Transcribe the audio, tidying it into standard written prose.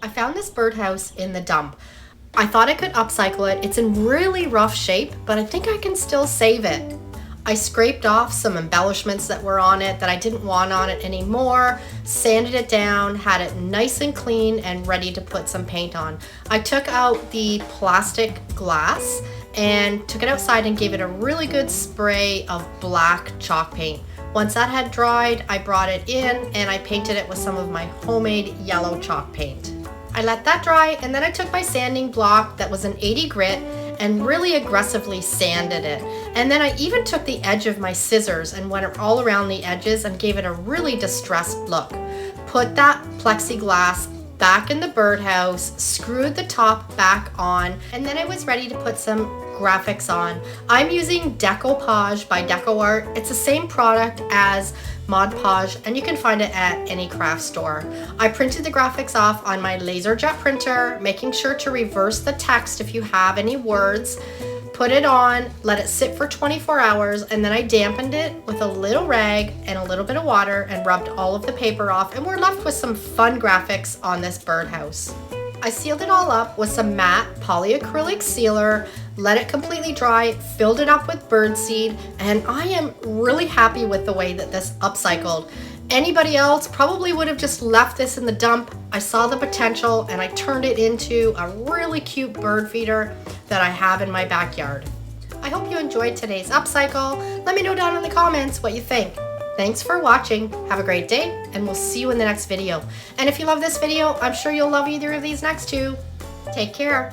I found this birdhouse in the dump. I thought I could upcycle it. It's in really rough shape, but I think I can still save it. I scraped off some embellishments that were on it that I didn't want on it anymore, sanded it down, had it nice and clean and ready to put some paint on. I took out the plastic glass and took it outside and gave it a really good spray of black chalk paint. Once that had dried, I brought it in and I painted it with some of my homemade yellow chalk paint. I let that dry and then I took my sanding block that was an 80 grit and really aggressively sanded it. And then I even took the edge of my scissors and went all around the edges and gave it a really distressed look. Put that plexiglass back in the birdhouse, screwed the top back on, and then I was ready to put some graphics on. I'm using Decoupage by DecoArt. It's the same product as Mod Podge and you can find it at any craft store. I printed the graphics off on my LaserJet printer, making sure to reverse the text if you have any words. Put it on, let it sit for 24 hours, and then I dampened it with a little rag and a little bit of water and rubbed all of the paper off, and we're left with some fun graphics on this birdhouse. I sealed it all up with some matte polyacrylic sealer, let it completely dry, filled it up with birdseed, and I am really happy with the way that this upcycled. Anybody else probably would have just left this in the dump. I saw the potential and I turned it into a really cute bird feeder that I have in my backyard. I hope you enjoyed today's upcycle. Let me know down in the comments what you think. Thanks for watching. Have a great day and we'll see you in the next video. And if you love this video, I'm sure you'll love either of these next two. Take care.